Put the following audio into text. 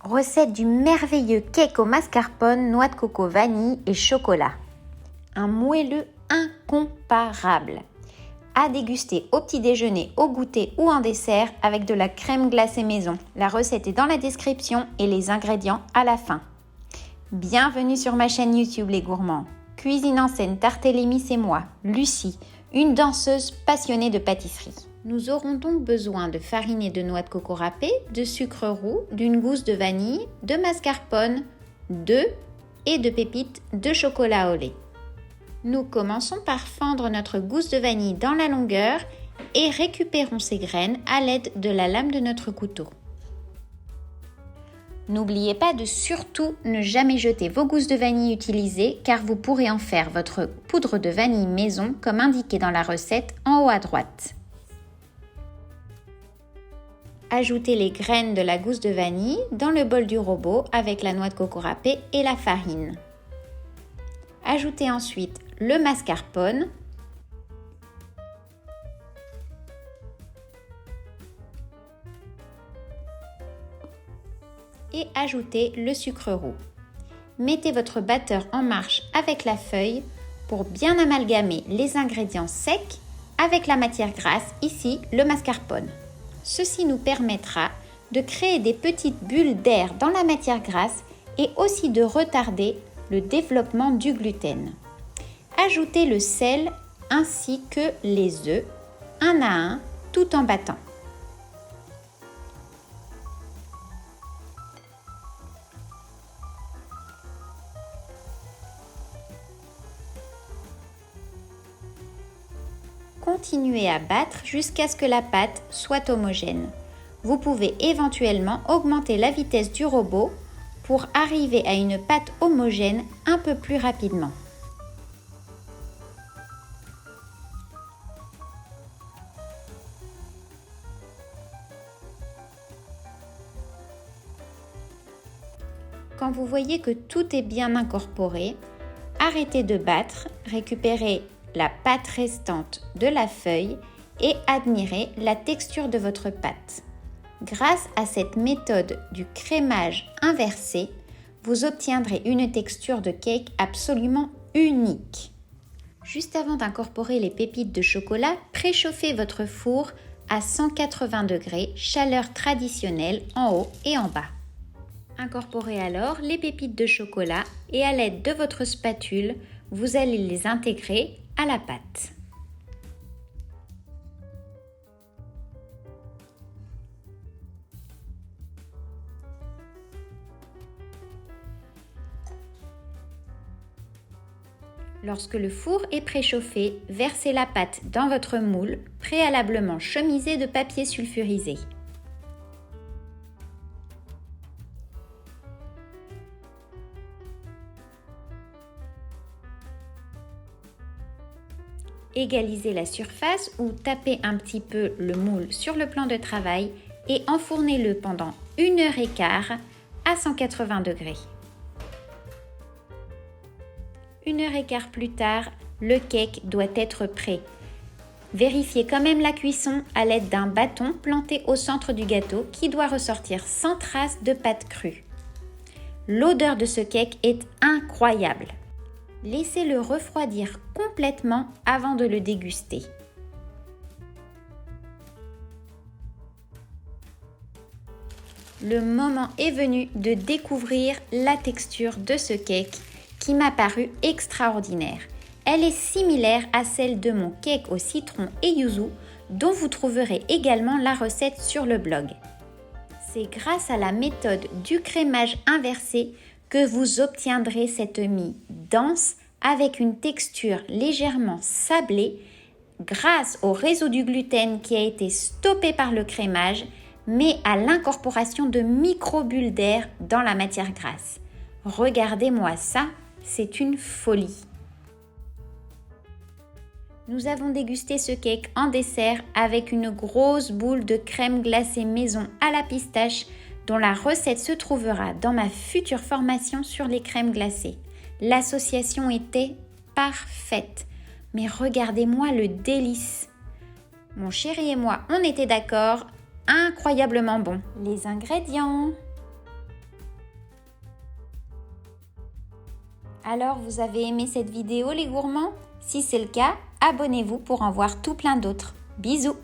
Recette du merveilleux cake au mascarpone, noix de coco, vanille et chocolat. Un moelleux incomparable. À déguster au petit déjeuner, au goûter ou en dessert avec de la crème glacée maison. La recette est dans la description et les ingrédients à la fin. Bienvenue sur ma chaîne YouTube Les Gourmands. Cuisine en scène, Tartellémy, c'est moi, Lucie, une danseuse passionnée de pâtisserie. Nous aurons donc besoin de farine de noix de coco râpée, de sucre roux, d'une gousse de vanille, de mascarpone, d'œufs et de pépites de chocolat au lait. Nous commençons par fendre notre gousse de vanille dans la longueur et récupérons ses graines à l'aide de la lame de notre couteau. N'oubliez pas de surtout ne jamais jeter vos gousses de vanille utilisées car vous pourrez en faire votre poudre de vanille maison comme indiqué dans la recette en haut à droite. Ajoutez les graines de la gousse de vanille dans le bol du robot avec la noix de coco râpée et la farine. Ajoutez ensuite le mascarpone, et ajoutez le sucre roux. Mettez votre batteur en marche avec la feuille pour bien amalgamer les ingrédients secs avec la matière grasse, ici le mascarpone. Ceci nous permettra de créer des petites bulles d'air dans la matière grasse et aussi de retarder le développement du gluten. Ajoutez le sel ainsi que les œufs, un à un, tout en battant. Continuez à battre jusqu'à ce que la pâte soit homogène. Vous pouvez éventuellement augmenter la vitesse du robot pour arriver à une pâte homogène un peu plus rapidement. Quand vous voyez que tout est bien incorporé, arrêtez de battre, récupérez la pâte restante de la feuille et admirez la texture de votre pâte. Grâce à cette méthode du crémage inversé, vous obtiendrez une texture de cake absolument unique. Juste avant d'incorporer les pépites de chocolat, préchauffez votre four à 180 degrés, chaleur traditionnelle en haut et en bas. Incorporez alors les pépites de chocolat et à l'aide de votre spatule, vous allez les intégrer à la pâte. Lorsque le four est préchauffé, versez la pâte dans votre moule, préalablement chemisé de papier sulfurisé. Égalisez la surface ou tapez un petit peu le moule sur le plan de travail et enfournez-le pendant 1h15 à 180 degrés. 1h15 plus tard, le cake doit être prêt. Vérifiez quand même la cuisson à l'aide d'un bâton planté au centre du gâteau qui doit ressortir sans trace de pâte crue. L'odeur de ce cake est incroyable. Laissez-le refroidir complètement avant de le déguster. Le moment est venu de découvrir la texture de ce cake qui m'a paru extraordinaire. Elle est similaire à celle de mon cake au citron et yuzu dont vous trouverez également la recette sur le blog. C'est grâce à la méthode du crémage inversé que vous obtiendrez cette mie dense avec une texture légèrement sablée grâce au réseau du gluten qui a été stoppé par le crémage mais à l'incorporation de micro-bulles d'air dans la matière grasse. Regardez-moi ça, c'est une folie. Nous avons dégusté ce cake en dessert avec une grosse boule de crème glacée maison à la pistache dont la recette se trouvera dans ma future formation sur les crèmes glacées. L'association était parfaite, mais regardez-moi le délice. Mon chéri et moi, on était d'accord, incroyablement bon. Les ingrédients. Alors, vous avez aimé cette vidéo les gourmands? Si c'est le cas, abonnez-vous pour en voir tout plein d'autres. Bisous!